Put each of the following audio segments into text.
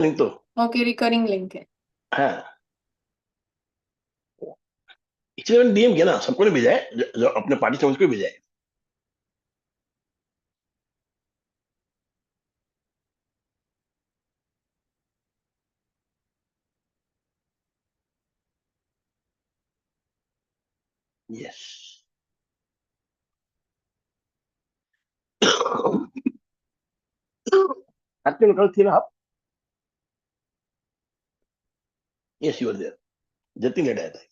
Link तो okay, recurring link है। हाँ, इसलिए मैंने डीएम किया ना, सबको नहीं भेजा है, जो अपने पार्टी से उसको भेजा है। यस। आपके निकल थी ना आप? Yes, you are there. Jatin late आया था।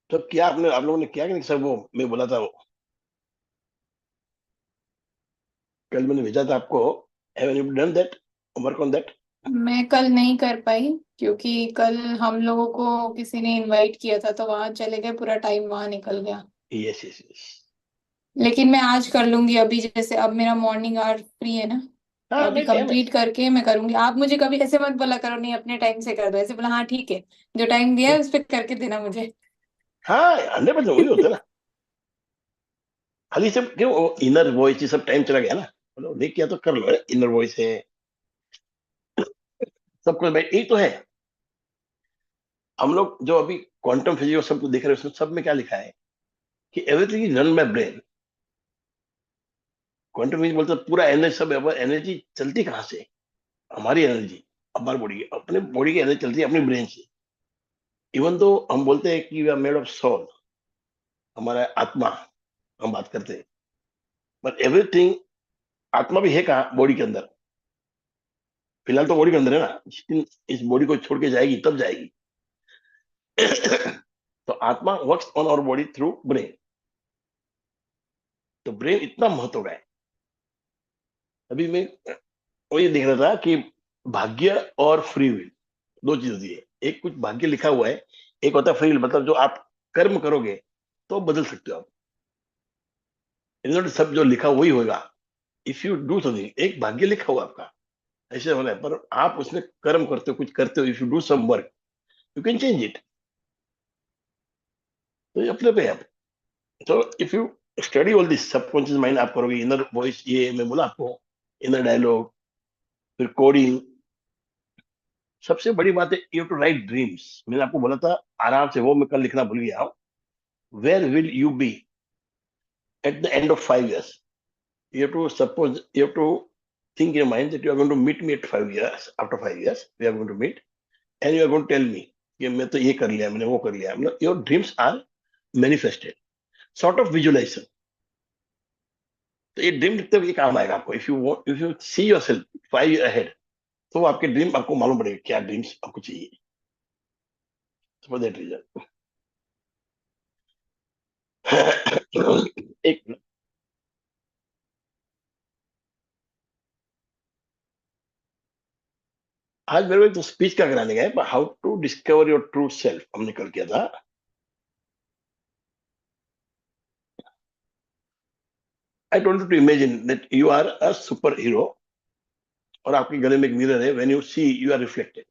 तो क्या आपने, आप लोगों ने किया कि नहीं सर? वो मैं बोला था वो, कल मैंने भेजा था आपको। Have you done that, work on that? मैं कल नहीं कर पाई क्योंकि कल हम लोगों को किसी ने इनवाइट किया था तो वहां चले गए, पूरा टाइम वहां निकल गया। Yes yes yes. लेकिन मैं आज कर लूंगी, अभी जैसे अब मेरा मॉर्निंग आवर फ्री है ना, तो हाँ, अभी नहीं टाइम है। कंप्लीट करके मैं करूंगी। आप मुझे कभी ऐसे मत बोला करो नहीं अपने टाइम से कर दो, ऐसे बोला हाँ ठीक है, जो टाइम दिया है उस पर करके देना मुझे। हाँ, 100% वही होता है ना। खाली सब क्यों, इनर वॉइस ये सब टाइम चला गया ना। बोलो नहीं किया तो कर लो, इनर वॉइस है, सब कुछ भाई यही तो है। हम लोग जो अभी क्वांटम फिजिक्स सब कुछ देख रहे हैं, उसमें सब में क्या लिखा है कि everything is run by brain. Quantum physics बोलते हैं पूरा एनर्जी, सब एनर्जी चलती कहाँ से? हमारी एनर्जी, हमारी बॉडी की, अपने बॉडी की एनर्जी चलती है अपनी ब्रेन से। इवन तो हम बोलते हैं कि we are made of soul, हमारा आत्मा, हम बात करते हैं, बट एवरीथिंग, आत्मा भी है कहाँ बॉडी के अंदर? फिलहाल तो बॉडी के अंदर है ना, जिस दिन इस बॉडी को छोड़ के जाएगी तब जाएगी। तो आत्मा works on our body through brain. तो ब्रेन इतना महत्व का है। अभी मैं वो ये देख रहा था कि भाग्य और फ्री विल, दो चीज होती है। एक कुछ भाग्य लिखा हुआ है, एक होता है फ्री विल, मतलब जो आप कर्म करोगे तो बदल सकते हो आप। इन्होंने सब जो लिखा वही होगा। इफ यू डू समथिंग, एक भाग्य लिखा हुआ आपका, ऐसे होना है, पर आप उसमें कर्म करते हो, कुछ करते हो, if you do some work you can change it. तो ये अपने पे है। तो if you study all this subconscious mind, आप करोगे इनर वॉइस, ये मैं बोला आपको, इनर डायलॉग, फिर कोडिंग। सबसे बड़ी बात है यू टू राइट ड्रीम्स। मैंने आपको बोला था आराम से, वो मैं कल लिखना भूल गया हूँ। Where will you be at the end of 5 years? You have to suppose, you have to think in your mind that you are going to meet me at 5 years. After 5 years we are going to meet, and you are going to tell me कि मैं तो ये कर लिया, मैंने वो कर लिया। मतलब your dreams are manifested, sort of visualisation. तो ये ड्रीम लिखते हुए ये काम आएगा आपको। If you see yourself 5 years ahead, तो वो आपके ड्रीम आपको मालूम पड़ेगा क्या ड्रीम्स आपको चाहिए। फॉर दैट रीजन एक मिनट। आज मेरे को एक तो स्पीच का कराने गए, how to discover your true self, हमने कल किया था। I told you to imagine that you are a super hero, और आपके गले में एक मिरर है। When you see you are reflected,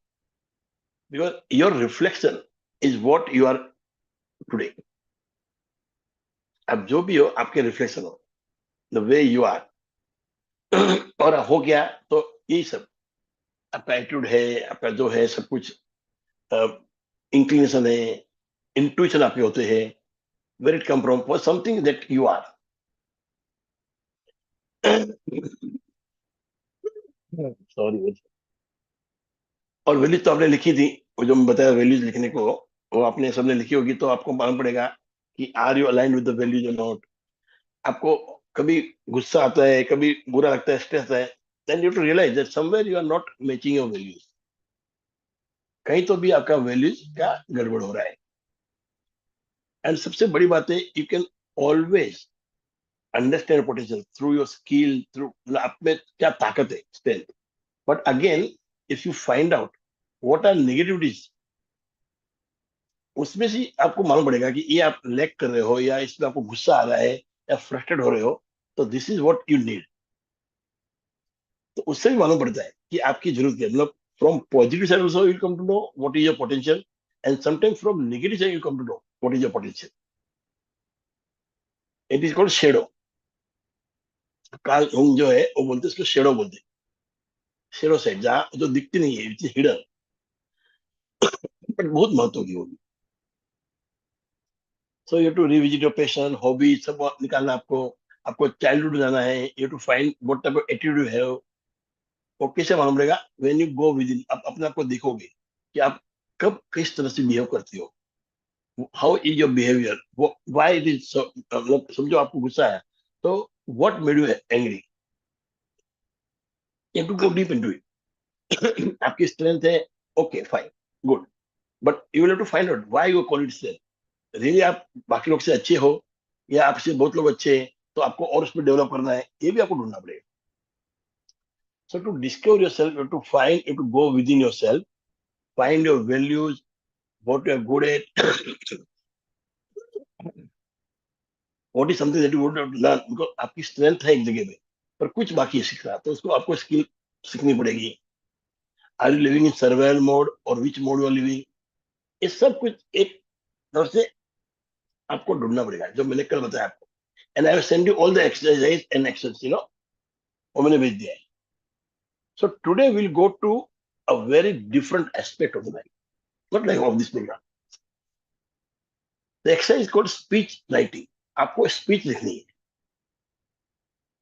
because your reflection is what you are today. अब जो भी हो आपके रिफ्लेक्शन हो, द वे यू आर। और हो गया तो यही सब आपका एटीट्यूड है, आपका जो है सब कुछ, इंक्लिनेशन है, इंट्यूशन आपके होते हैं। Where it come from, for something that you are. Sorry. और वैल्यूज तो आपने लिखी थी, वो जो मैं बताया वैल्यूज लिखने को, वो आपने सबने लिखी होगी, तो आपको मालूम पड़ेगा कि are you aligned with the values और नॉट। आपको कभी गुस्सा आता है, कभी बुरा लगता है, स्ट्रेस आता है, then you to realise that somewhere you are not matching your values. कहीं तो भी आपका वैल्यूज का गड़बड़ हो रहा है। एंड सबसे बड़ी बात है, you can always understand potential through your skill, through आप में क्या ताकत है, strength. But again, if you find out what are negativities, उसमें से आपको मालूम पड़ेगा कि ये आप लैक कर रहे हो या इसमें आपको गुस्सा आ रहा है या फ्रस्ट्रेट हो रहे हो, तो this is what you need. तो उससे भी मालूम पड़ता है कि आपकी जरूरत क्या है। मतलब from positive side also you come to know what is your potential, and sometime from negative side you come to know what is your potential. It is called shadow. Carl Jung जो है वो बोलते हैं इसको shadow बोलते हैं। Shadow side जहाँ जो दिखती नहीं है, इट्स हिडन, बट बहुत महत्व की होगी। So you to revisit your passion hobby सब निकालना आपको। आपको चाइल्डहुड जाना है, you to find what type of attitude you have. वो कैसे मालूम पड़ेगा? When you go within, आप अपने आप को देखोगे कि आप कब किस तरह से बिहेव करती हो। How is your behaviour, why it is, मतलब समझो आपको गुस्सा है, तो what made you angry. You to go deep into it. आपकी स्ट्रेंथ है, okay fine, good, but you will have to find out why you call it strength. Really आप बाकी लोग से अच्छे हो या आपसे बहुत लोग अच्छे हैं, तो आपको और उसमें डेवलप करना है, ये भी आपको ढूंढना पड़ेगा। So to discover yourself, to find, to go within yourself, find your values, what you are good at, what is something that you would have learn, because आपकी strength है एक जगह पे पर कुछ बाकी है सीखना, तो उसको आपको स्किल सीखनी पड़ेगी। Are you living in survival mode और which mode you are living, ये सब कुछ एक तरफ से आपको ढूंढना पड़ेगा, जो मैंने कल बताया आपको। And I have send you all the exercise and actions, वो मैंने भेज दिया है। So today will go to a very different aspect of the life, not like of this programme. The exercise called speech writing. आपको speech लिखनी है।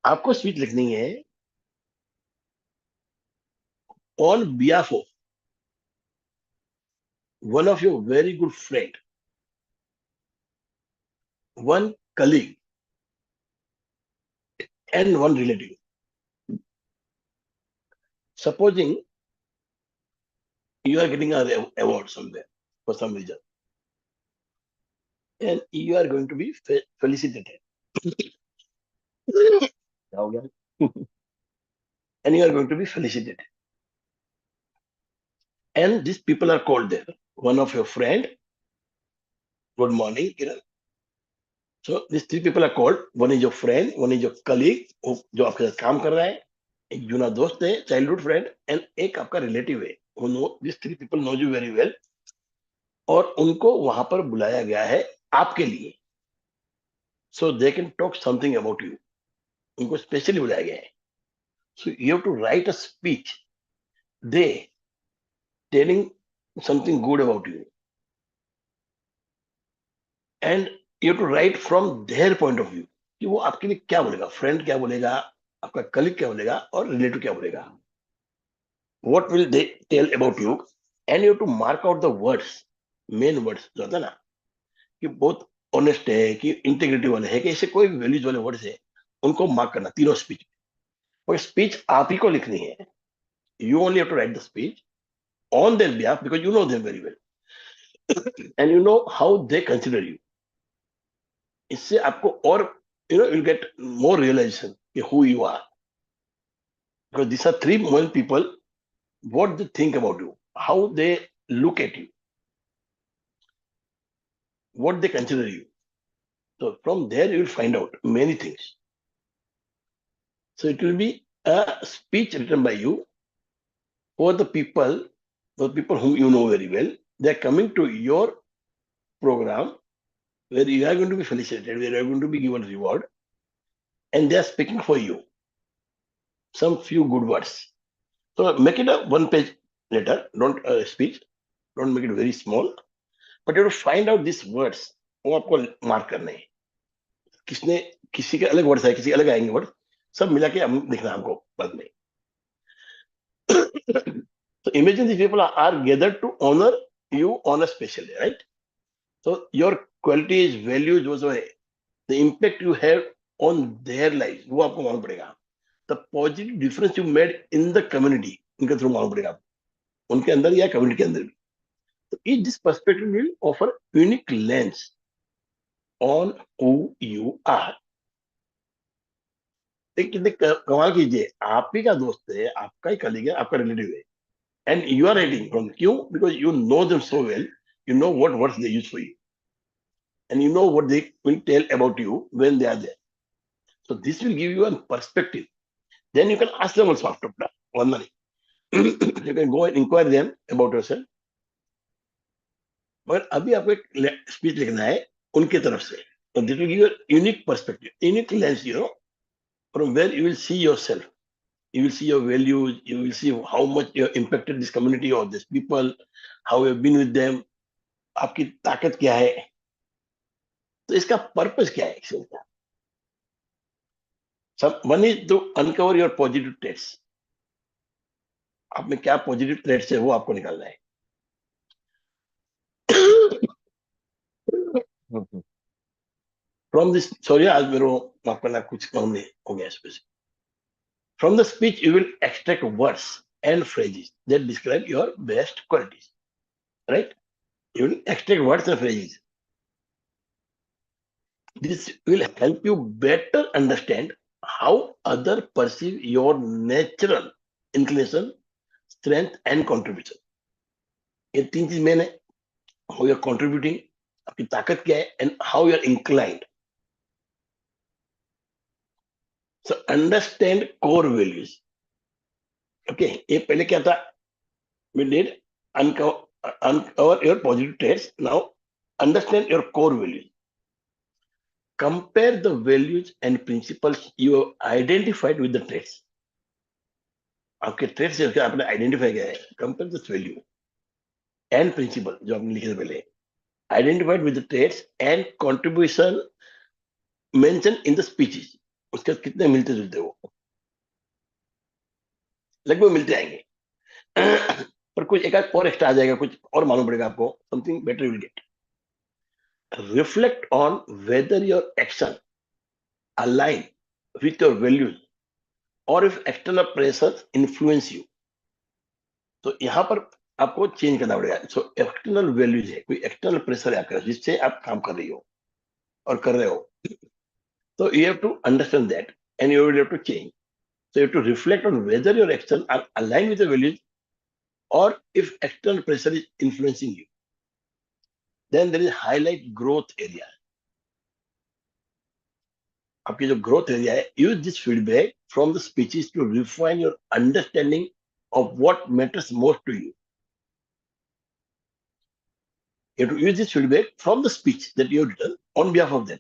आपको speech लिखनी है on behalf of one of your very good friend, one colleague, and one relative. Supposing you are getting an award somewhere for some reason, and you are going to be felicitated. क्या हो गया? And you are going to be felicitated. And these people are called there. One of your friend, good morning, Kiran. So these three people are called. One is your friend, one is your colleague, जो आपके साथ काम कर रहा है, एक जूना दोस्त है, चाइल्डहुड फ्रेंड, एंड एक आपका रिलेटिव है। This three people knows you very well, और उनको वहां पर बुलाया गया है आपके लिए। So they can talk something about you. उनको स्पेशली बुलाया गया है। So you have to write a speech they telling something good about you, and you have to write from their point of view कि वो आपके लिए क्या बोलेगा, फ्रेंड क्या बोलेगा, आपका कलीग क्या बोलेगा, और रिलेटिव क्या बोलेगा। What will they tell about you, and you have to mark out the words, main words जो होता है ना, कि बहुत ऑनेस्ट है, कि इंटीग्रिटी वाले है, कि ऐसे कोई भी वैल्यूज वाले वर्ड्स है, उनको मार्क करना तीनों स्पीच। और स्पीच आप ही को लिखनी है। You only have to write the speech on their behalf, because you know them very well, and you know how they consider you. इससे आपको और यू गेट मोर रियलाइजेशन कि who you are, because this are three main people, what they think about you, how they look at you, what they consider you. So from there you will find out many things. So it will be a speech written by you for the people whom you know very well. They are coming to your program where you are going to be felicitated, where you are going to be given reward, and they are speaking for you some few good words. So make it a one-page letter, don't speech, don't make it very small, but you have to find out these words. वो आपको mark करने हैं। किसने, किसी के अलग words है, किसी के अलग आएंगे वर्ड, सब मिला के हम लिखना हमको बाद में। So imagine these people are gathered to honor you on a special day, right? So your qualities, values, जो है, the impact you have on their lives, वो आपको मालूम पड़ेगा। The positive difference you made in the community, उनके through मालूम पड़ेगा आपको, उनके अंदर या कम्युनिटी के अंदर भी। So each this perspective will offer unique lens on who you are. एक कितने कमाल कीजिए, आप ही का दोस्त है, आपका ही कलीग है, आपका रिलेटिव है, and you are writing from, क्यों? Because you know them so well, You know what words they use for you, and you know what they will tell about you when they are there. So this will give you a perspective. Then you can ask them also after one money. You can go and inquire them about yourself. मगर अभी आपको एक speech लिखना है उनके तरफ से. So this will give you a unique perspective, unique lens, from where you will see yourself. You will see your values. You will see how much you have impacted this community or these people, how you have been with them. आपकी ताकत क्या है. तो इसका purpose क्या है actually का. सब one is to uncover your positive traits. आप में क्या पॉजिटिव ट्रेड्स है वो आपको निकालना है. फ्रॉम दिस सॉरी आज मेरे को माफ करना कुछ काम नहीं हो गया इस पे. From the speech, you will extract words and phrases that describe your best qualities. Right? You will extract words and phrases. This will help you better understand how others perceive your natural inclination, strength, and contribution. ये तीन चीज मैंने how you are contributing, आपकी ताकत क्या है, and how you are inclined. So understand core values. Okay, ये पहले क्या था? We did uncover your positive traits. Now understand your core values. Compare the values and principles you have identified with the traits. आपके traits से आपने identify किया है. Compare this value and principle जो आपने लिखे थे पहले. Identified with the traits and contribution mention in the speeches. उसके कितने मिलते जुलते वो लगभग मिलते आएंगे. पर कुछ एक और एक्स्ट्रा आ जाएगा, कुछ और मालूम पड़ेगा आपको. Something better you will get. Reflect on whether your action align with your values or if external pressures influence you. तो यहाँ पर आपको चेंज करना पड़ेगा. सो एक्सटर्नल वैल्यूज है, कोई एक्सटर्नल प्रेशर है आपका जिससे आप काम कर रही हो और कर रहे हो. तो you have to understand that and you will have to change. So you have to reflect on whether your actions are aligned with the values or if external pressure is influencing you. Then there is highlight growth area. आपकी जो growth area है, use this feedback from the speeches to refine your understanding of what matters most to you. You have to use this feedback from the speech that you have written on behalf of them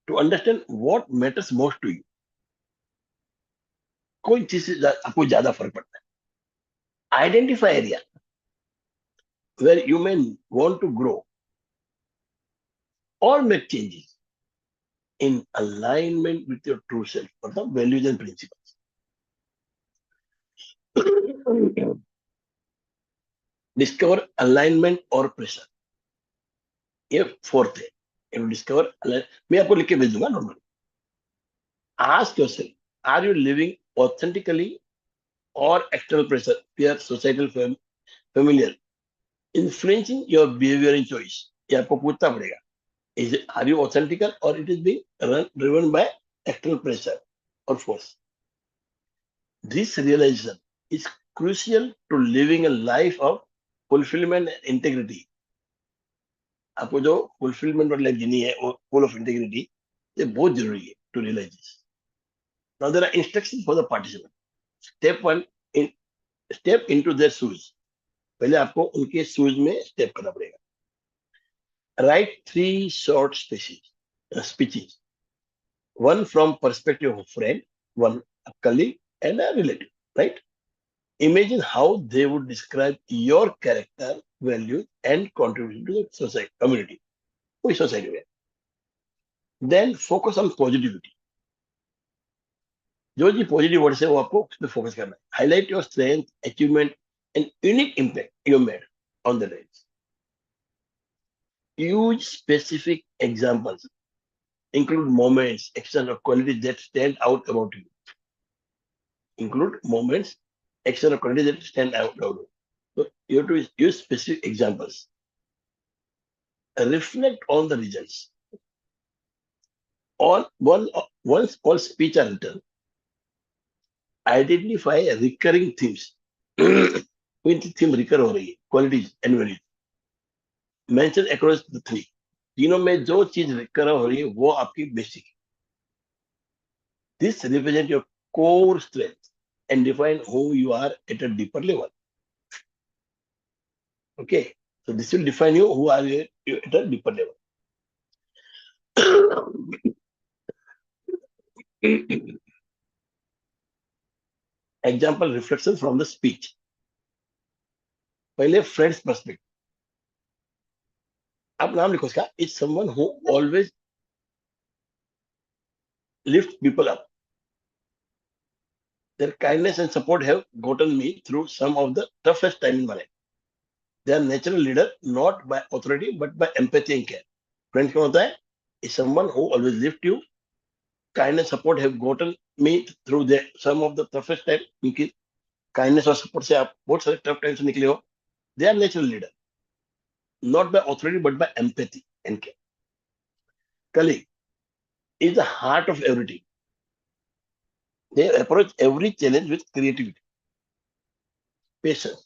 to understand what matters most to you. कोई चीज से आपको ज्यादा फर्क पड़ता है. Identify area where you may want to grow or make changes in alignment with your true self, मतलब values and principles. Discover alignment or pressure. ये फोर्थ है. डिस्कवर. मैं आपको लिख के भेज दूंगा normally. Ask yourself, are you living authentically or external pressure, peer, societal, familiar, influencing your behavior and choice? ये आपको पूछना पड़ेगा. Are you authentical or it is being driven by external pressure or force? This realization is crucial to living a life of fulfillment and integrity. आपको जो fulfillment वाली life जीनी है वो full of integrity, ये बहुत जरूरी है to realize this. Now there are instructions for the participant. Step 1, step into their shoes. पहले आपको उनके शूज में स्टेप करना पड़ेगा. Write 3 short speeches. One from perspective of a friend, one a colleague, and a relative. Right? Imagine how they would describe your character, values, and contribution to the society, community. कोई society में. Then focus on positivity. जो जी positive words है वो आपको उस पर focus करना है. Highlight your strength, achievement and unique impact you made on the life. Use specific examples. Include moments, actions, or qualities that stand out about you. Include moments, actions, or qualities that stand out about you. So you have to use specific examples. Reflect on the results. Once all speech are written, identify recurring themes. कोई theme recur हो रही है, qualities and values. Mention across the three, तीनों में जो चीज recover हो रही है वो आपकी basic. This represent your core strength and define who you are at a deeper level. Okay, so this will define you who are you at a deeper level. Example reflection from the speech. पहले friends perspective, आप नाम लिखो इसका, is someone who always lift people up, their kindness and support have gotten me through some of the toughest time in my life. They are natural leader not by authority but by empathy and care. Friends क्या होता है? is someone who always lift you, kindness support have gotten me through the some of the toughest time, उनकी kindness और support से आप बहुत सारे tough time से निकले हो. They are natural leader not by authority but by empathy and care. Colleague is the heart of everything. They approach every challenge with creativity, patience,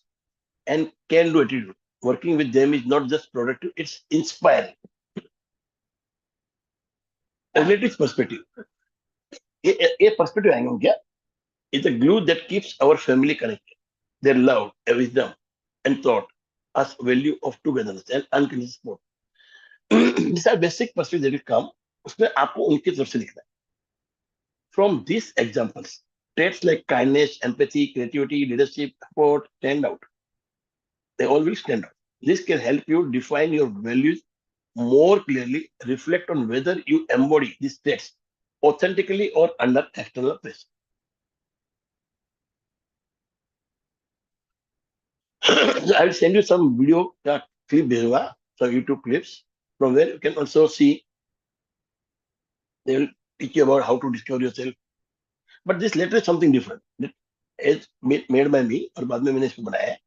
and can-do attitude. Working with them is not just productive; it's inspiring. Relatives perspective. ये perspective आएंगे क्या? Is the glue that keeps our family connected. Their love, wisdom, and thought us value of togetherness and unconditional support. These are basic perspectives that will come. उसमें आपको उनकी तरफ से लिखना है. From these examples, traits like kindness, empathy, creativity, leadership, support stand out. They all will stand out. This can help you define your values more clearly, reflect on whether you embody these traits authentically or under external pressure. So I will send you some video clip, some YouTube clips from where you can also see. They will teach you about how to discover yourself. But this letter is something different. It's made by me, और बाद में मैंने इसको बनाया है.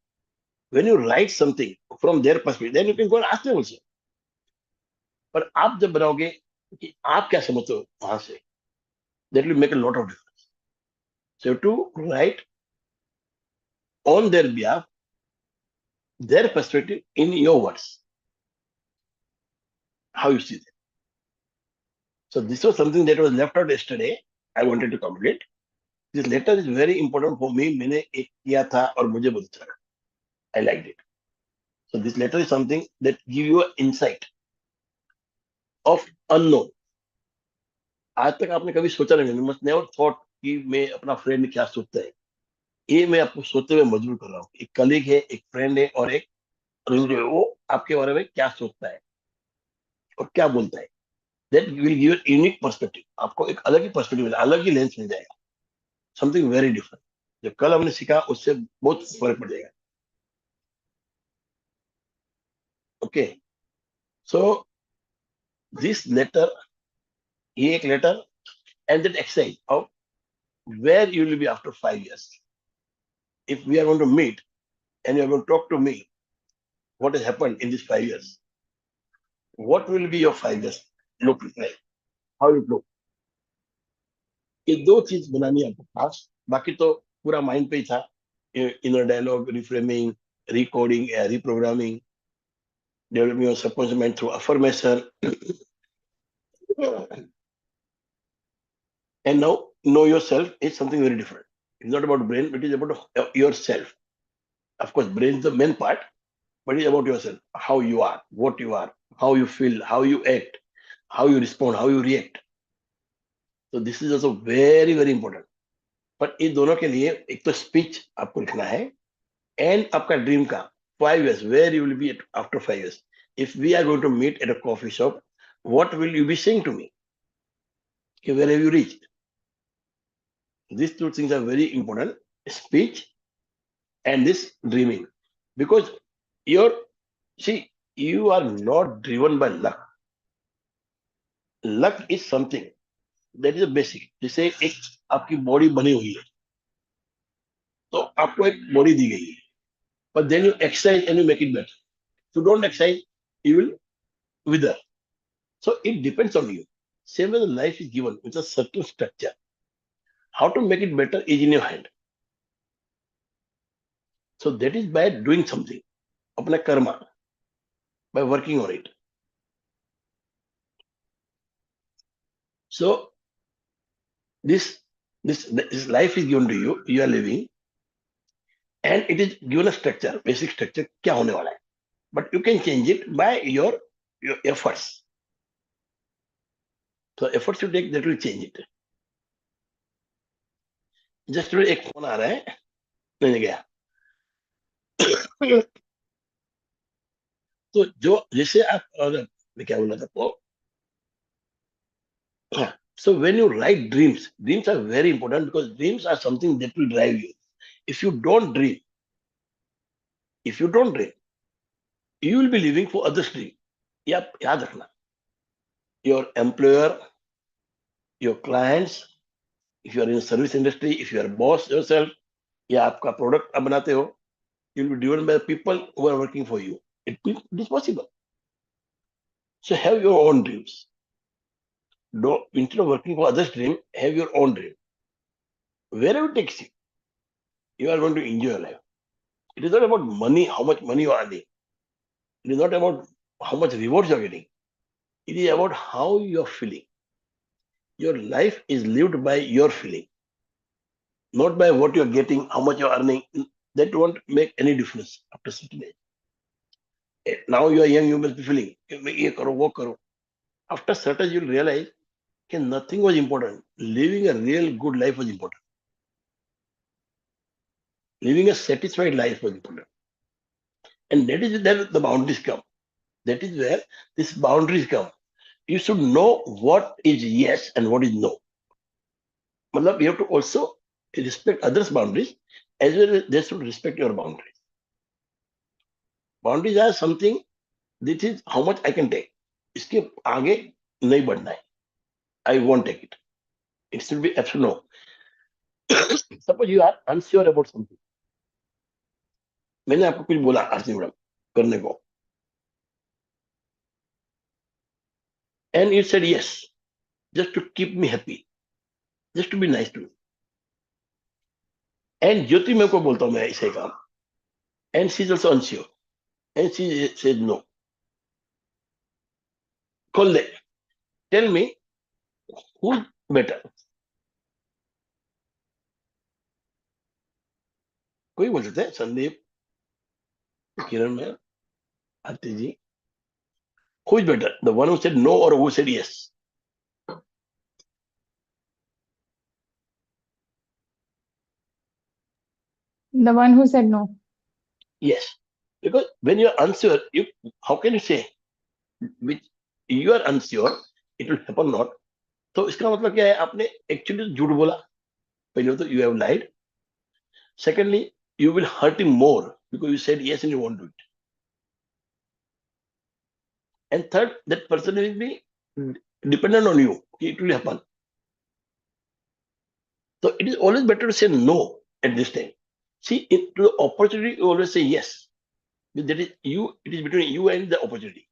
When you write something from their perspective, then you can go and ask them also. पर आप जब बनाओगे कि आप क्या समझते हो वहां से, that will make a lot of difference. So to write on their behalf, their perspective in your words, how you see them. So this was something that was left out yesterday. I wanted to complete. This letter is very important for me. मैंने एक किया था और मुझे बहुत अच्छा लगा. I liked it. So this letter is something that give you an insight of unknown. आज तक आपने कभी सोचा नहीं, must never thought कि मैं अपना फ्रेंड क्या सोचता है. ये मैं आपको सोचते हुए मजबूर कर रहा हूँ. एक कलीग है, एक फ्रेंड है और एक जो है वो आपके बारे में क्या सोचता है और क्या बोलता है. That will give you unique perspective. आपको एक अलग ही पर्सपेक्टिव, अलग ही लेंस मिल जाएगा. Something very different. जो कल हमने सीखा उससे बहुत फर्क पड़ जाएगा. ओके, सो दिस लेटर, ये एक letter and that exercise of where you will be after 5 years. If we are going to meet and you are going to talk to me what has happened in these 5 years, what will be your 5 years look like, how it look. ये दो चीज बनानी है आपको खास. बाकी तो पूरा माइंड पे ही था. Inner dialogue, reframing, recoding, reprogramming, developing your subconscious mind through affirmation. And now know yourself is something very different. It's not about brain, but it's about yourself. Of course, brain is the main part, but it's about yourself. How you are, what you are, how you feel, how you act, how you respond, how you react. So this is also very, very important. पर इन दोनों के लिए एक तो speech आपको लिखना है and आपका ड्रीम का 5 years, where you will be after 5 years. If we are going to meet at a coffee shop, what will you be saying to me, where have you reached. These two things are very important: speech and this dreaming. Because your see, you are not driven by luck. Luck is something that is a basic. जैसे एक आपकी body बनी हुई है, तो आपको एक body दी गई है, but then you exercise and you make it better. If you don't exercise, you will wither. So it depends on you. Same way the life is given with a certain structure. How to make it better is in your hand. So that is by doing something. अपना Karma. by working on it. So this life is given to you, you are living, and it is given a structure, basic structure, क्या होने वाला है. But you can change it by your efforts. So efforts you take, that will change it. Just एक phone आ रहा है, नहीं गया. तो जो जैसे आप, मैं क्या बोला था आपको, so when you write dreams, dreams are very important because dreams are something that will drive you. If you don't dream, you will be living for others' dream. ये आप याद रखना. Your employer, your clients, if you are in service industry, if you are a boss yourself, या आपका product आप बनाते हो, you will be driven by the people who are working for you. It is possible. So have your own dreams. Don't, instead of working for others' dream, have your own dream. Wherever it takes you, you are going to enjoy your life. It is not about money, how much money you are earning. It is not about how much rewards you are getting. It is about how you are feeling. Your life is lived by your feeling, not by what you are getting, how much you are earning. That won't make any difference after certain age. Now you are young, you must be feeling, ये करो, वो करो. After certain, you'll realize that nothing was important. Living a real good life was important. Living a satisfied life was important. And that is where the boundaries come. That is where these boundaries come. You should know what is yes and what is no. Matlab, you have to also respect others' boundaries as well as they should respect your boundaries. Boundaries are something, this is how much I can take. इसके आगे नहीं बढ़ना है. I won't take it. It should be absolute no. Suppose you are unsure about something. मैंने आपको कुछ बोला आरती madam करने को, and you said yes, just to keep me happy, just to be nice to me. And ज्योति मैं को बोलता हूँ मैं ऐसे काम, and she is also unsure, and she says no. खोल दे, tell me who's better. कोई बोल सकते हैं, संदीप, किरण में, आरती जी. Who is better, the one who said no or who said yes? The one who said no. Yes, because when you are unsure, how can you say which you are unsure it will happen not? तो इसका मतलब क्या है, आपने actually झूठ बोला. पहले तो you have lied. Secondly, you will hurt him more because you said yes and you won't do it. And third, that person will be dependent on you. It will happen. So it is always better to say no at this time. See, to the opportunity, you always say yes. That is you. It is between you and the opportunity.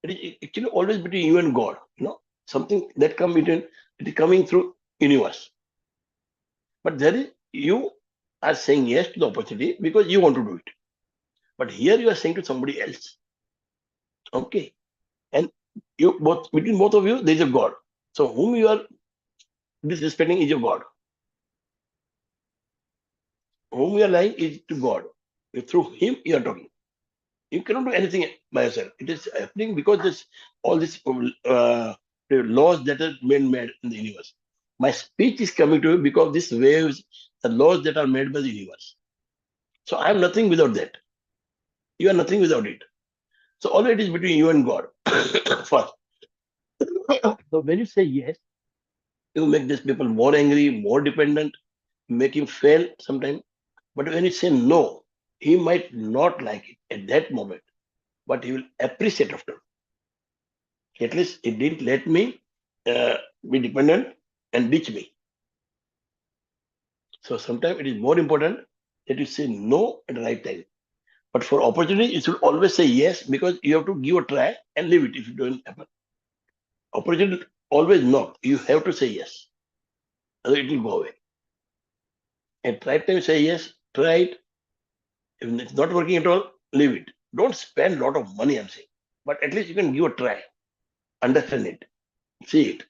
It is actually always between you and God. Something that come between. It is coming through universe. But there is you are saying yes to the opportunity because you want to do it. But here you are saying to somebody else. Okay. And you both between both of you, there is a God. So whom you are disrespecting is your God. Whom you are lying is to God. Through him you are talking. You cannot do anything by yourself. It is happening because all these laws that are been made in the universe. My speech is coming to you because these waves, the laws that are made by the universe. So I am nothing without that. You are nothing without it. So all it is between you and God. First. So when you say yes, you make these people more angry, more dependent, make him fail sometimes. But when you say no, he might not like it at that moment, but he will appreciate after. At least it didn't let me be dependent and ditch me. So sometimes it is more important that you say no at the right time. But for opportunity, you should always say yes because you have to give a try and leave it if it doesn't happen. Opportunity always knock. You have to say yes. Otherwise it will go away. At right time say yes, try it. If it's not working at all, leave it. Don't spend a lot of money, I'm saying. but at least you can give a try, understand it, see it.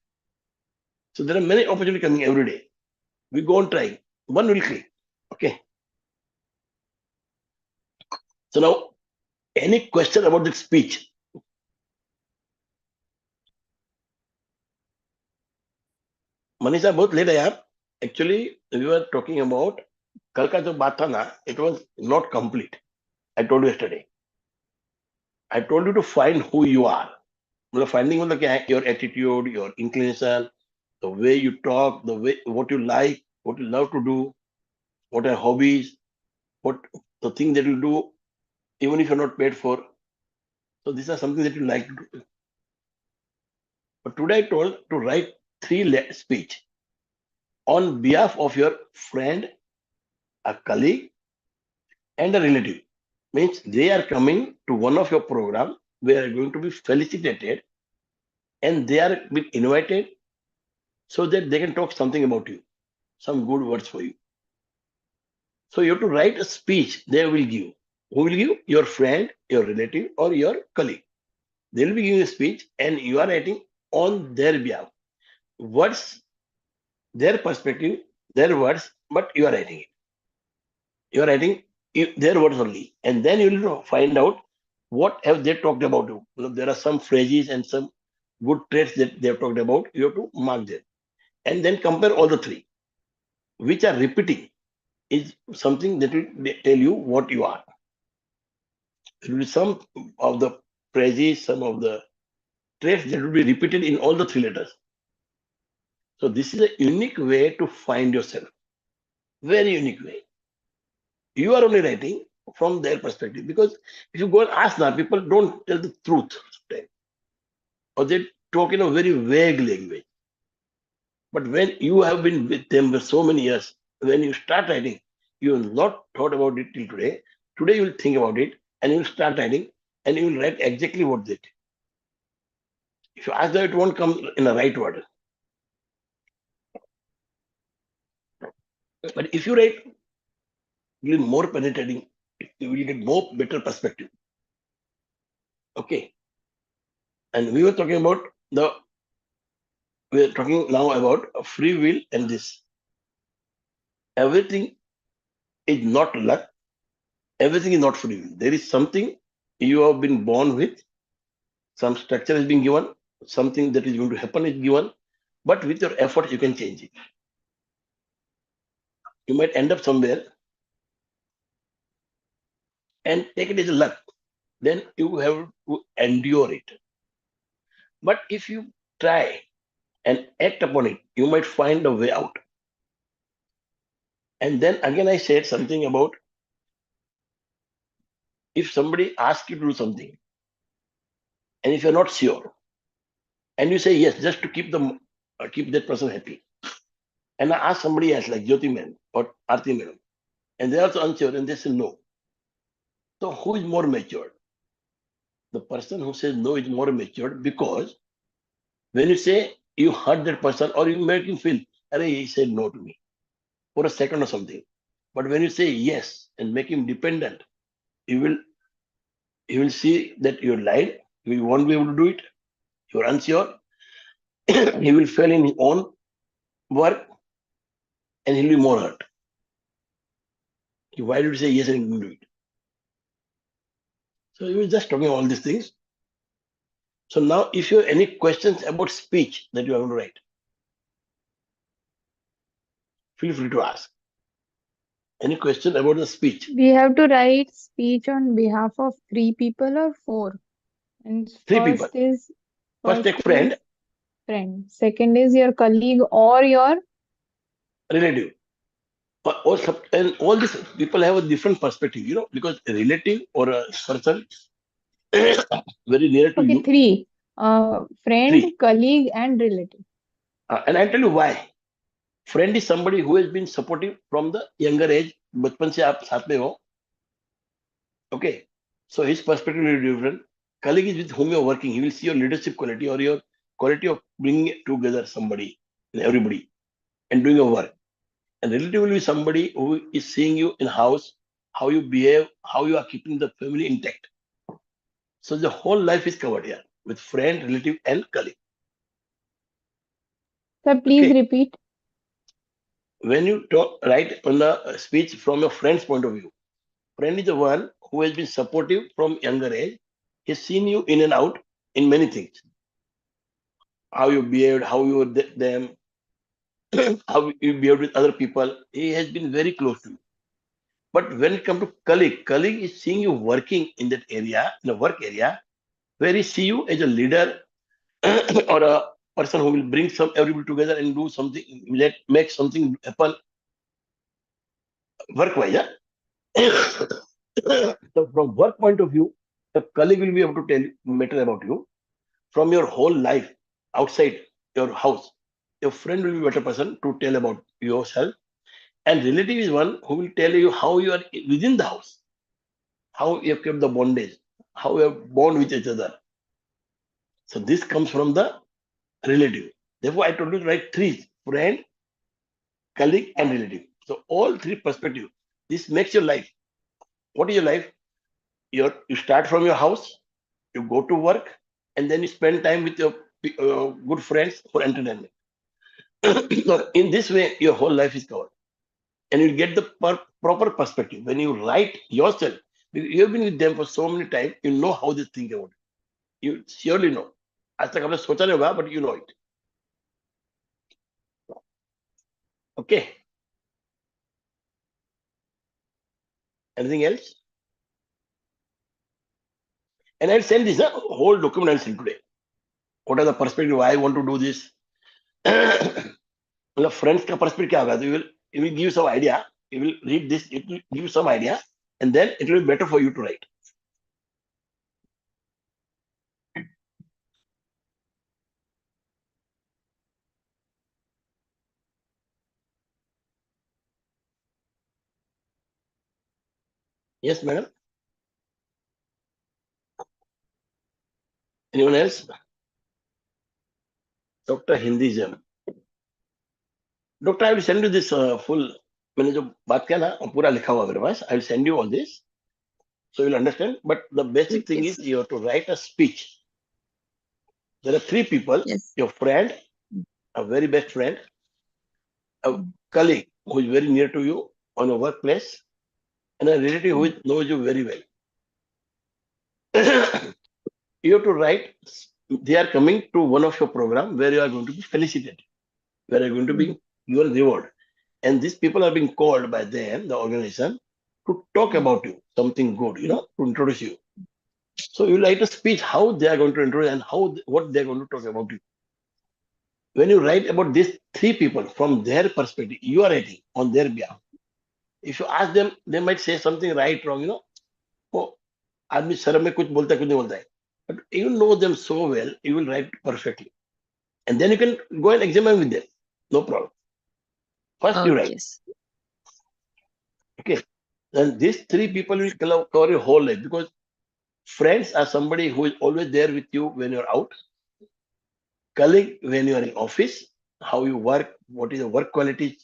So there are many opportunities coming every day. We go on trying. One will click. Okay. So now, any question about this speech? Manisha, बहुत late है यार. Actually, we were talking about कल का जो बात था ना, it was not complete. I told you yesterday. I told you to find who you are. मतलब finding मतलब क्या है? Your attitude, your inclination, the way you talk, the way what you like, what you love to do, what are hobbies, what the thing that you do, even if you're not paid for. So these are something that you like to do. But today I told to write speech on behalf of your friend, a colleague, and a relative. Means they are coming to one of your program where are going to be felicitated and they are being invited so that they can talk something about you, some good words for you. So you have to write a speech they will give. Who will give? Your friend, your relative, or your colleague. They will be giving a speech and you are writing on their behalf. Words, their perspective, their words, but you are writing it. You are writing their words only. And then you will find out what have they talked about you. There are some phrases and some good traits that they have talked about. You have to mark them. And then compare all the three, which are repeating is something that will tell you what you are. It will be some of the phrases, some of the traits that will be repeated in all the three letters. So this is a unique way to find yourself. Very unique way. You are only writing from their perspective because if you go and ask now, people don't tell the truth sometimes, or they talk in a very vague language. But when you have been with them for so many years, when you start writing, you have not thought about it till today. Today you will think about it and you will start writing and you will write exactly what they did. If you ask them, it won't come in the right word. But if you write, you will be more penetrating, you will get more better perspective. Okay. And we were talking about we are talking now about free will and this. Everything is not luck. Everything is not free will. There is something you have been born with. Some structure has been given. Something that is going to happen is given. But with your effort, you can change it. You might end up somewhere and take it as a luck. Then you have to endure it. But if you try and act upon it, you might find a way out. And then again, I said something about if somebody asks you to do something, and if you're not sure, and you say yes, just to keep that person happy, and I ask somebody else like Jyoti ma'am or Aarti ma'am, and they're also unsure, and they say no. So who is more matured? The person who says no is more matured because when you say you hurt that person or you make him feel, Arey, he said no to me for a second or something. But when you say yes and make him dependent, you will see that you lied, you won't be able to do it, you're unsure, he will fail in his own work and he'll be more hurt. Why did you say yes and you do it? So you were just talking all these things. So now if you have any questions about speech that you are going to write, feel free to ask. Any question about the speech? We have to write speech on behalf of three people or four. And Three people. First take friend, friend. Second is your colleague or your relative. And all these people have a different perspective, because a relative or a person very near to you, three. Friend, three. colleague, and relative. And I'll tell you why. Friend is somebody who has been supportive from the younger age. बचपन से आप साथ में हो. Okay. So his perspective will be different. Colleague is with whom you're working. He will see your leadership quality or your quality of bringing together somebody and everybody and doing your work. And relative will be somebody who is seeing you in house, how you behave, how you are keeping the family intact. So the whole life is covered here with friend, relative, and colleague. Sir, please Okay. repeat. When you write on the speech from a friend's point of view, friend is the one who has been supportive from younger age. He's seen you in and out in many things. How you behaved, how you were them, how you behave with other people. He has been very close to you. But when it comes to colleague is seeing you working in that area, in a work area, where he see you as a leader or a person who will bring some everybody together and do something, make something happen work-wise. So from work point of view, the colleague will be able to tell matter about you. From your whole life outside your house, your friend will be a better person to tell about yourself. And relative is one who will tell you how you are within the house, how you have kept the bondage, how you have bond with each other. So this comes from the relative. Therefore, I told you to write three: friend, colleague, and relative. So all three perspectives. This makes your life. What is your life? You start from your house, you go to work, and then you spend time with your good friends for entertainment. So in this way, your whole life is covered, and you get the proper perspective. When you write yourself, you have been with them for so many times, you know how they think about it. You surely know. आज तक आपने सोचा नहीं होगा, but you know it. Okay. Anything else? And I'll send this whole document I'll send today. What are the perspective? Why I want to do this? मतलब friends का perspective क्या होगा? So it will give you some idea. You will read this. It will give you some idea, and then it will be better for you to write. Yes, madam. Anyone else? Dr. Hindism. Doctor, I will send you this full. मैंने जो बात किया ना पूरा लिखा हुआ मेरे पास. I will send you all this, so you'll understand. But the basic thing Yes, is you have to write a speech. There are three people: yes. your friend, a very best friend, a colleague who is very near to you on your workplace, and a relative who knows you very well. You have to write. They are coming to one of your program where you are going to be felicitated, where you are going to be your reward. And these people are being called by them, the organization, to talk about you, something good, to introduce you. So you write a speech how they are going to introduce and what they are going to talk about you. When you write about these three people from their perspective, you are writing on their behalf. If you ask them, they might say something right, wrong, Oh, आदमी शर्म में कुछ बोलता है कुछ नहीं बोलता है. But you know them so well, you will write perfectly. And then you can go and examine with them. No problem. First you write. Yes. Okay. Then these three people will cover your whole life, because friends are somebody who is always there with you when you're out. Colleague when you are in office, how you work, what is your work quality,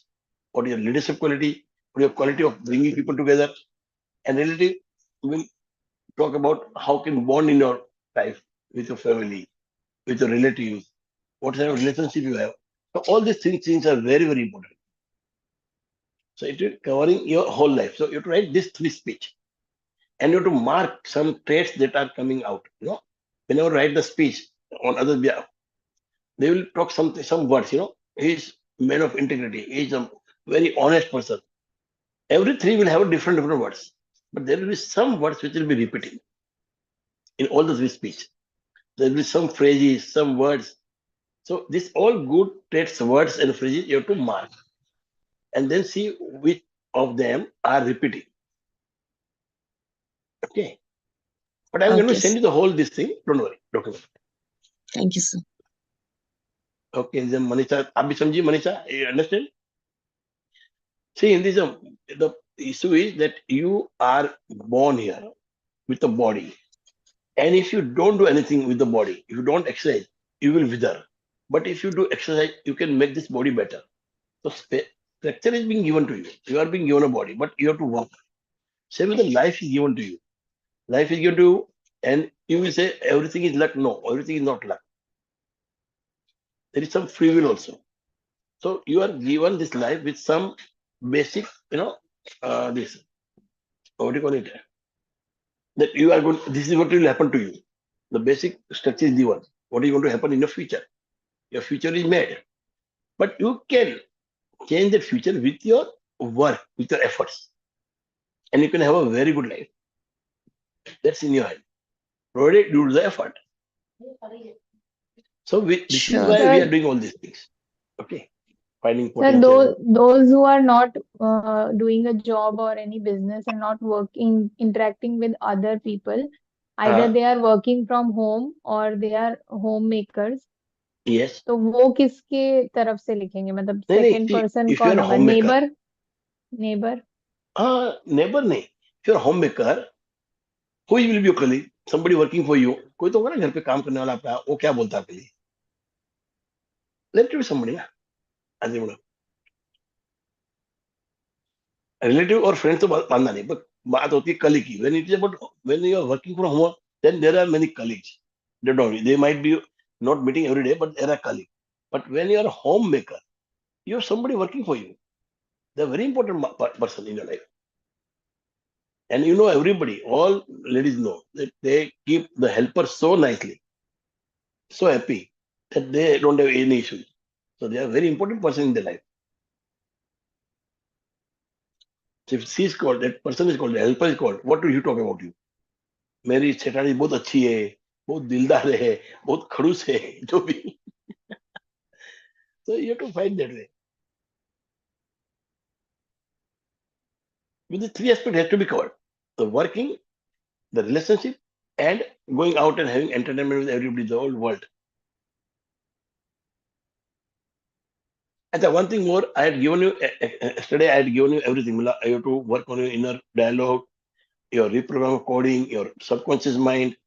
what is your leadership quality, what is your quality of bringing people together. And relative will talk about how can bond in your life with your family, with your relatives, what kind of relationship you have. So all these things are very, very important. So it is covering your whole life. So you have to write this three speech, and you have to mark some traits that are coming out. Whenever you write the speech on others' behalf, they will talk some words. He's man of integrity. He's a very honest person. Every three will have different words, but there will be some words which will be repeating in all the three speech. There will be some phrases, some words. So this all good traits, words and phrases you have to mark, and then see which of them are repeating. Okay. But I'm going to Okay, send you the whole this thing. Don't worry, document. thank you, sir. Okay, then Manisha, Abhi Samji, Manisha, you understand? See, in this, the issue is that you are born here with a body. And if you don't do anything with the body, if you don't exercise, you will wither. But if you do exercise, you can make this body better. So structure is being given to you. You are being given a body, but you have to work. Same with the life is given to you. Life is given to you And you will say everything is luck. No, everything is not luck. There is some free will also. So you are given this life with some basic, this, what do you call it? That you are going, this is what will happen to you. The basic structure is given. What is going to happen in your future? Your future is made. But you can change the future with your work, with your efforts. And you can have a very good life. That's in your hand. Provided you do the effort. So this is Sure. why we are Sir, doing all these things. Okay. Finding sir, potential. those who are not doing a job or any business and not working, interacting with other people, either Uh, they are working from home or they are homemakers. yes. तो वो किसके तरफ से लिखेंगे मतलब नहीं, second see, person if you कौन are a होगा homemaker, नेबर नेबर neighbor नहीं. If you are a homemaker, who will be your colleague? Somebody working for you. कोई तो होगा ना घर पे काम करने वाला आपका, वो क्या बोलता है आपके लिए? Let it be somebody ना. I think relative or friend तो मानना नहीं, but बात होती है colleague की. When it is about when you are working from home, then there are many colleagues. They might be not meeting every day, but there are colleagues. But when you are a homemaker, you have somebody working for you. They're a very important person in your life. And you know everybody, all ladies know that they keep the helper so nicely, so happy that they don't have any issues. So they are a very important person in their life. So if she is called, that person is called, the helper is called, what do you talk about you? मेरी सेठानी बहुत अच्छी है, बहुत दिलदार है, बहुत खड़ूस है, जो भी. So you have to find that way. With the three aspects has to be covered: the working, the relationship, and going out and having entertainment with everybody, the whole world. And the one thing more, I had given you yesterday. I had given you everything. You have to work on your inner dialogue, your reprogram coding, your subconscious mind,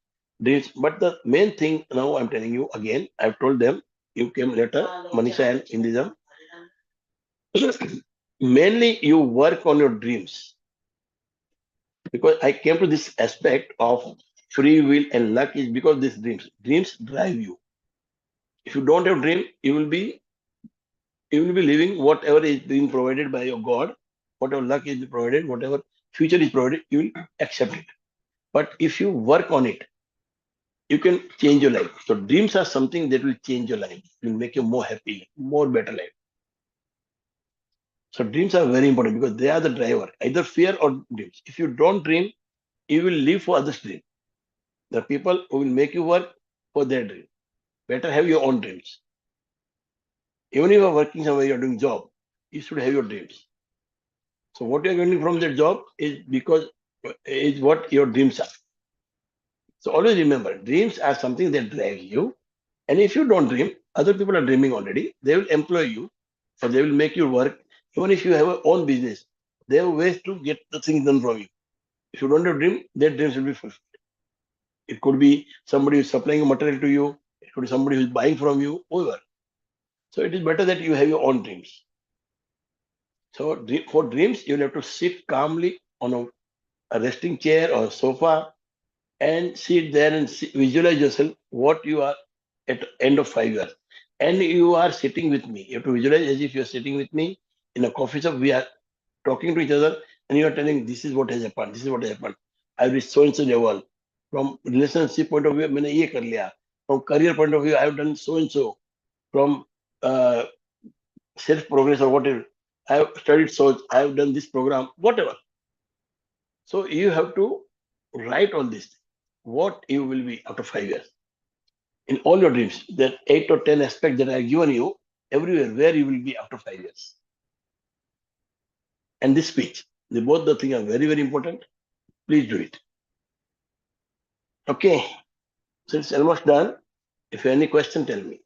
dreams. But the main thing now I'm telling you again, I've told them, you came later, Manisha and Indizam. Mainly you work on your dreams. Because I came to this aspect of free will and luck is because these dreams drive you. If you don't have dream, you will be living whatever is being provided by your God, whatever luck is provided, whatever future is provided, you will accept it. But if you work on it, you can change your life. So dreams are something that will change your life, will make you more happy, more better life. So dreams are very important because they are the driver, either fear or dreams. If you don't dream, you will live for others' dream. The people who will make you work for their dream. Better have your own dreams. Even if you are working somewhere, you are doing job, you should have your dreams. So what you are getting from that job is what your dreams are. So always remember, dreams are something that drives you. And if you don't dream, other people are dreaming already. They will employ you, or they will make you work. Even if you have your own business, they have ways to get the things done from you. If you don't have dream, their dreams will be fulfilled. It could be somebody who is supplying material to you. It could be somebody who is buying from you, whoever. So it is better that you have your own dreams. So for dreams, you will have to sit calmly on a resting chair or sofa and sit there and visualize yourself what you are at the end of 5 years. And you are sitting with me. You have to visualize as if you are sitting with me in a coffee shop. We are talking to each other and you are telling this is what has happened. This is what has happened. I reached so and so level. From relationship point of view, मैंने ये कर लिया. From career point of view, I have done so and so. From uh, self progress or whatever, I have studied so. I have done this program, whatever. So you have to write all this. What you will be after 5 years in all your dreams. That 8 or 10 aspects that I have given you everywhere where you will be after 5 years. And this speech, both the things are very very important. Please do it. Okay. So it's almost done. If you have any question, tell me.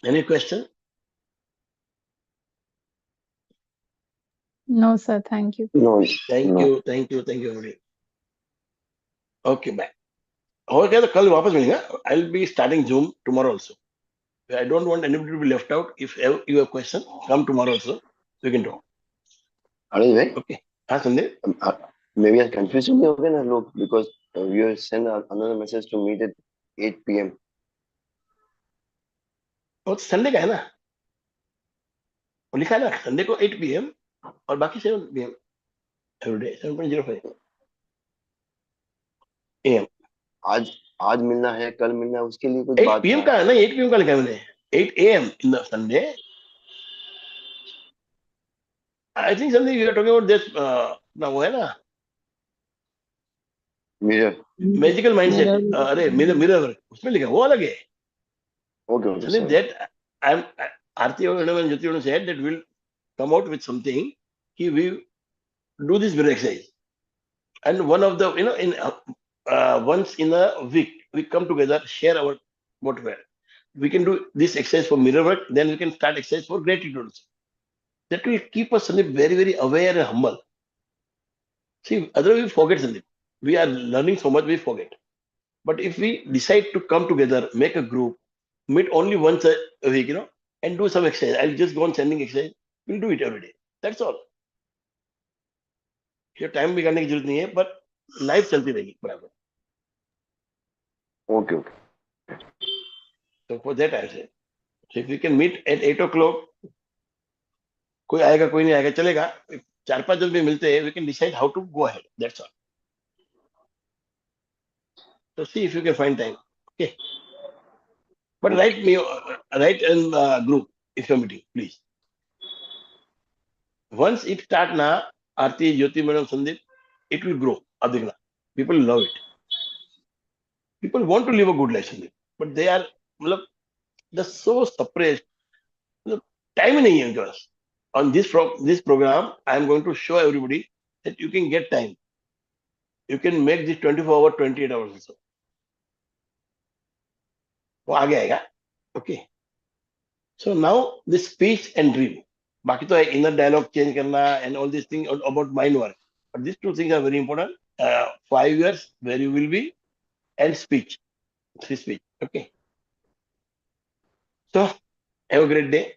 Any question? No, sir. Thank you. No, Thank no. you. Thank you. Thank you everybody. Okay, bye. हो गया तो कल वापस मिलेंगे. I'll be starting Zoom tomorrow also. I don't want anybody to be left out. If you have question, come tomorrow also. We can talk. Alright, Okay. हाँ Sunday मे बी confusion नहीं हो गया ना लोग, because you send another message to meet at 8 PM. वो तो संडे का है ना, वो लिखा है ना संडे को 8 PM और बाकी 7 PM एवरीडे 7.05 AM। आज मिलना है, कल मिलना है, उसके लिए कुछ 8 बात PM था? का है ना, 8 PM का लिखा है मैंने, 8 AM in the Sunday. I think something you are talking about this ना, वो है ना मिरर. Magical mindset, Mirror. अरे मिरर मिरर उसमें लिखा है, वो अलग है। Okay okay Sandeep, sir. that I'm Aarti and Jyoti said that we'll come out with something. We do this mirror exercise, and one of the in once in a week we come together, share our whatever. We can do this exercise for mirror work, then we can start exercise for gratitude also. That will keep us Sandeep very very aware and humble. See, otherwise we forget Sandeep. We are learning so much we forget. But if we decide to come together, make a group, meet only once a week, and do some exercise. I'll just go on sending exercise. We'll do it every day. That's all. ये time बिगाड़ने की जरूरत नहीं है, पर life चलती रहेगी बराबर. Okay okay. So for that I say, so if we can meet at 8 o'clock, कोई आएगा कोई नहीं आएगा चलेगा. 4-5 जन भी मिलते हैं, we can decide how to go ahead. That's all. So see if you can find time. Okay. But write in group if you're meeting, please. Once it start na, Aarti, Jyoti, Madam, Sandeep, it will grow. Adhigna. People love it. People want to live a good life, Sandeep, but they are, मतलब, they're so suppressed. मतलब, time ही नहीं है उनके पास. On this program, I am going to show everybody that you can get time. You can make this 24 hours, 28 hours also. वो आगे आएगा. Okay. So now this speech and dream. बाकी तो inner dialogue change करना and all these things about mind work. But these two things are very important. 5 years where you will be and speech. Speech. Okay. So have a great day.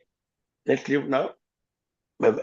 Let's leave now. Bye bye.